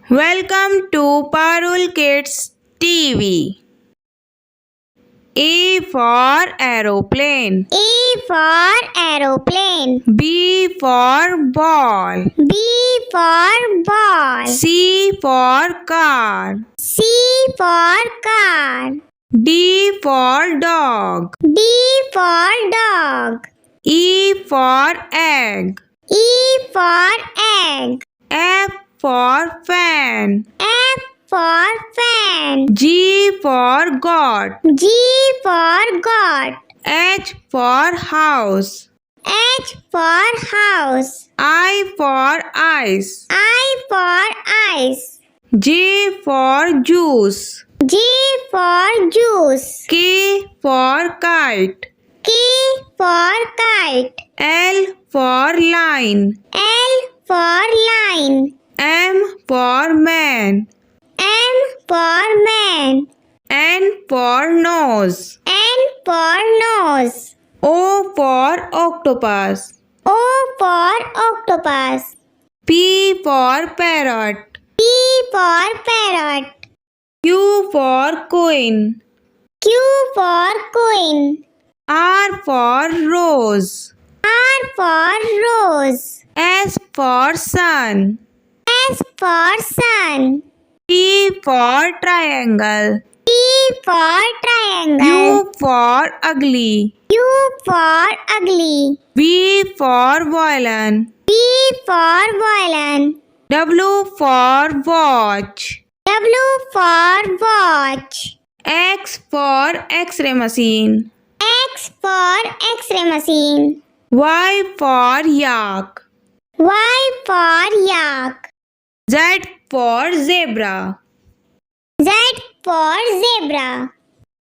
Welcome to Parul Kids TV. A for aeroplane. A for aeroplane. B for ball. B for ball. C for car. C for car. D for dog. D for dog. E for egg. E for egg. F for fan. F for fan. G for goat. G for goat. H for house. H for house. I for ice. I for ice. J for juice. J for juice. K for kite. K for kite. L for line. L for line. M for man. M for man. N for nose. N for nose. O for octopus. O for octopus. P for parrot. P for parrot. Q for queen. Q for queen. R for rose. R for rose. S for sun. S for sun. T for triangle. T for triangle. U for ugly. U for ugly. V for violin. V for violin. W for watch. W for watch. X for X-ray machine. X for X-ray machine. Y for yak. Y for yak. Z for zebra. Z for zebra.